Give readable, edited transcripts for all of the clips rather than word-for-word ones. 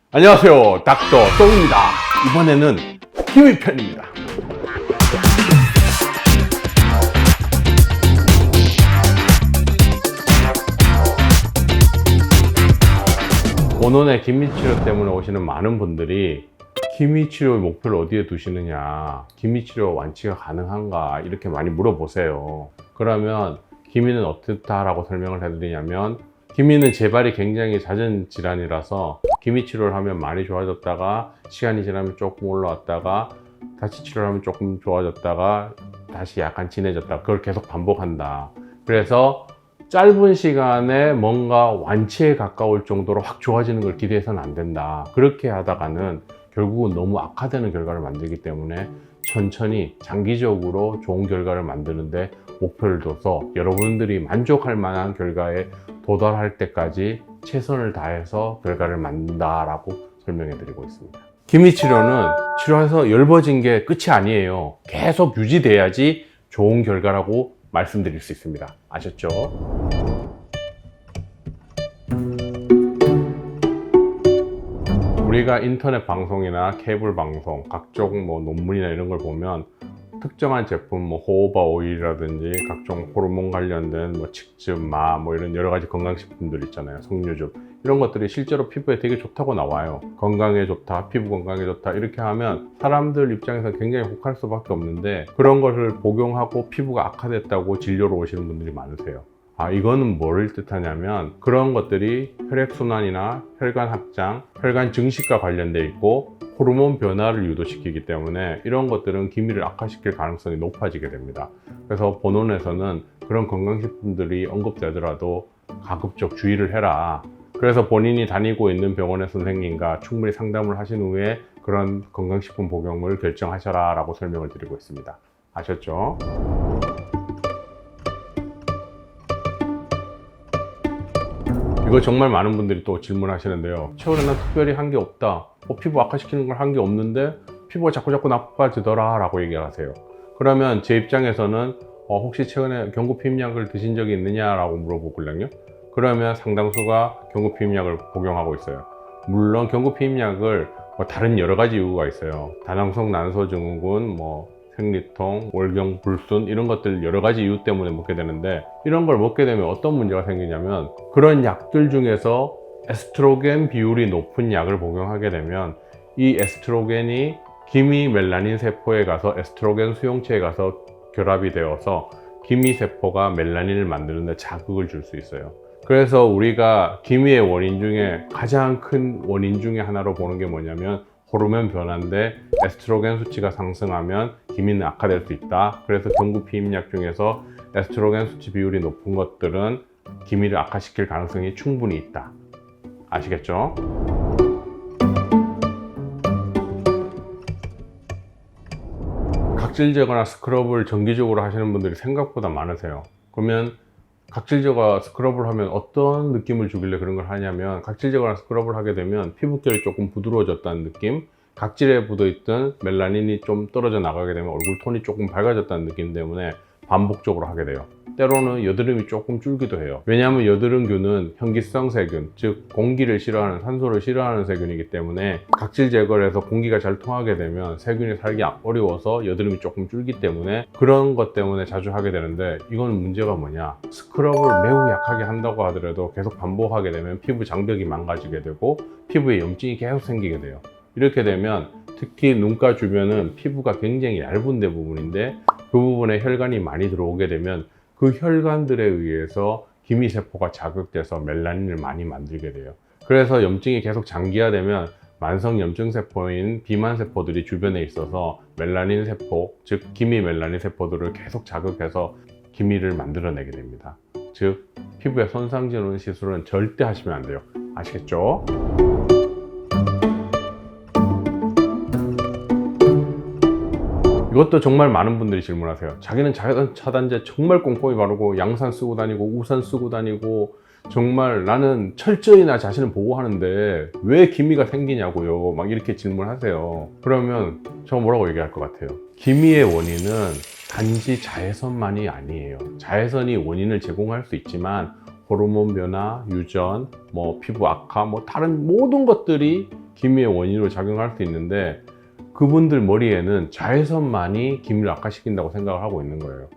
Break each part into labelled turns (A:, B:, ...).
A: 안녕하세요, 닥터 똥입니다. 이번에는 기미 편입니다. 본원의 기미치료 때문에 오시는 많은 분들이 기미치료의 목표를 어디에 두시느냐, 기미치료 완치가 가능한가 이렇게 많이 물어보세요. 그러면 기미는 어떻다라고 설명을 해드리냐면, 기미는 재발이 굉장히 잦은 질환이라서 기미치료를 하면 많이 좋아졌다가 시간이 지나면 조금 올라왔다가 다시 치료를 하면 조금 좋아졌다가 다시 약간 진해졌다, 그걸 계속 반복한다. 그래서 짧은 시간에 뭔가 완치에 가까울 정도로 확 좋아지는 걸 기대해서는 안 된다. 그렇게 하다가는 결국은 너무 악화되는 결과를 만들기 때문에 천천히 장기적으로 좋은 결과를 만드는데 목표를 둬서 여러분들이 만족할 만한 결과에 도달할 때까지 최선을 다해서 결과를 만든다라고 설명해 드리고 있습니다. 기미치료는 치료해서 엷어진 게 끝이 아니에요. 계속 유지돼야지 좋은 결과라고 말씀드릴 수 있습니다. 아셨죠? 우리가 인터넷 방송이나 케이블 방송, 각종 논문이나 이런 걸 보면 특정한 제품, 호호바 오일이라든지 각종 호르몬 관련된 칡즙, 마, 이런 여러 가지 건강식품들 있잖아요. 석류즙. 이런 것들이 실제로 피부에 되게 좋다고 나와요. 건강에 좋다, 피부 건강에 좋다, 이렇게 하면 사람들 입장에서 굉장히 혹할 수밖에 없는데, 그런 것을 복용하고 피부가 악화됐다고 진료로 오시는 분들이 많으세요. 이거는 뭘 뜻하냐면, 그런 것들이 혈액순환이나 혈관 확장, 혈관 증식과 관련돼 있고 호르몬 변화를 유도시키기 때문에 이런 것들은 기미를 악화시킬 가능성이 높아지게 됩니다. 그래서 본원에서는 그런 건강식품들이 언급되더라도 가급적 주의를 해라. 그래서 본인이 다니고 있는 병원의 선생님과 충분히 상담을 하신 후에 그런 건강식품 복용을 결정하셔라 라고 설명을 드리고 있습니다. 아셨죠? 이거 정말 많은 분들이 또 질문하시는데요. 최근에 난 특별히 한 게 없다. 피부 악화시키는 걸 한 게 없는데 피부가 자꾸 나빠지더라 라고 얘기를 하세요. 그러면 제 입장에서는 혹시 최근에 경구피임약을 드신 적이 있느냐 라고 물어보거든요. 그러면 상당수가 경구피임약을 복용하고 있어요. 물론 경구피임약을 다른 여러 가지 이유가 있어요. 다낭성 난소증후군, 생리통, 월경, 불순, 이런 것들 여러 가지 이유 때문에 먹게 되는데, 이런 걸 먹게 되면 어떤 문제가 생기냐면, 그런 약들 중에서 에스트로겐 비율이 높은 약을 복용하게 되면 이 에스트로겐이 기미 멜라닌 세포에 가서 에스트로겐 수용체에 가서 결합이 되어서 기미 세포가 멜라닌을 만드는데 자극을 줄 수 있어요. 그래서 우리가 기미의 원인 중에 가장 큰 원인 중에 하나로 보는 게 뭐냐면 호르몬 변화인데, 에스트로겐 수치가 상승하면 기미는 악화될 수 있다. 그래서 경구피임약 중에서 에스트로겐 수치 비율이 높은 것들은 기미를 악화시킬 가능성이 충분히 있다. 아시겠죠? 각질 제거나 스크럽을 정기적으로 하시는 분들이 생각보다 많으세요. 그러면 각질 제거 스크럽을 하면 어떤 느낌을 주길래 그런 걸 하냐면, 각질 제거나 스크럽을 하게 되면 피부결이 조금 부드러워졌다는 느낌, 각질에 묻어있던 멜라닌이 좀 떨어져 나가게 되면 얼굴 톤이 조금 밝아졌다는 느낌 때문에 반복적으로 하게 돼요. 때로는 여드름이 조금 줄기도 해요. 왜냐하면 여드름균은 현기성 세균, 즉 공기를 싫어하는, 산소를 싫어하는 세균이기 때문에 각질 제거를 해서 공기가 잘 통하게 되면 세균이 살기 어려워서 여드름이 조금 줄기 때문에 그런 것 때문에 자주 하게 되는데, 이건 문제가 뭐냐, 스크럽을 매우 약하게 한다고 하더라도 계속 반복하게 되면 피부 장벽이 망가지게 되고 피부에 염증이 계속 생기게 돼요. 이렇게 되면 특히 눈가 주변은 피부가 굉장히 얇은 데 부분인데, 그 부분에 혈관이 많이 들어오게 되면 그 혈관들에 의해서 기미세포가 자극돼서 멜라닌을 많이 만들게 돼요. 그래서 염증이 계속 장기화되면 만성 염증세포인 비만세포들이 주변에 있어서 멜라닌 세포, 즉 기미 멜라닌 세포들을 계속 자극해서 기미를 만들어내게 됩니다. 즉 피부에 손상 주는 시술은 절대 하시면 안 돼요. 아시겠죠? 이것도 정말 많은 분들이 질문하세요. 자기는 자외선 차단제 정말 꼼꼼히 바르고 양산 쓰고 다니고 우산 쓰고 다니고 정말 나는 철저히 나 자신을 보호하는데 왜 기미가 생기냐고요, 막 이렇게 질문하세요. 그러면 저 뭐라고 얘기할 것 같아요? 기미의 원인은 단지 자외선만이 아니에요. 자외선이 원인을 제공할 수 있지만 호르몬 변화, 유전, 피부 악화, 다른 모든 것들이 기미의 원인으로 작용할 수 있는데 그분들 머리에는 자외선만이 기미를 악화시킨다고 생각을 하고 있는 거예요.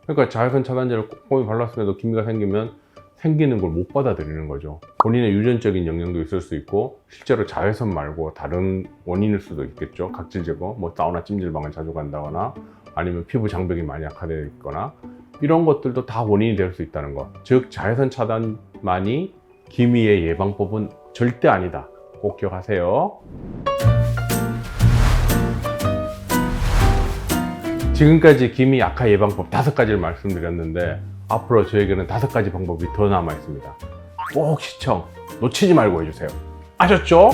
A: 그러니까 자외선 차단제를 꼼꼼히 발랐음에도 기미가 생기면 생기는 걸 못 받아들이는 거죠. 본인의 유전적인 영향도 있을 수 있고 실제로 자외선 말고 다른 원인일 수도 있겠죠. 각질 제거, 뭐 사우나 찜질방을 자주 간다거나 아니면 피부 장벽이 많이 악화되어 있거나 이런 것들도 다 원인이 될 수 있다는 것. 즉 자외선 차단만이 기미의 예방법은 절대 아니다. 꼭 기억하세요. 지금까지 기미 약화 예방법 5가지를 말씀드렸는데 앞으로 저에게는 5가지 방법이 더 남아 있습니다. 꼭 시청 놓치지 말고 해주세요. 아셨죠?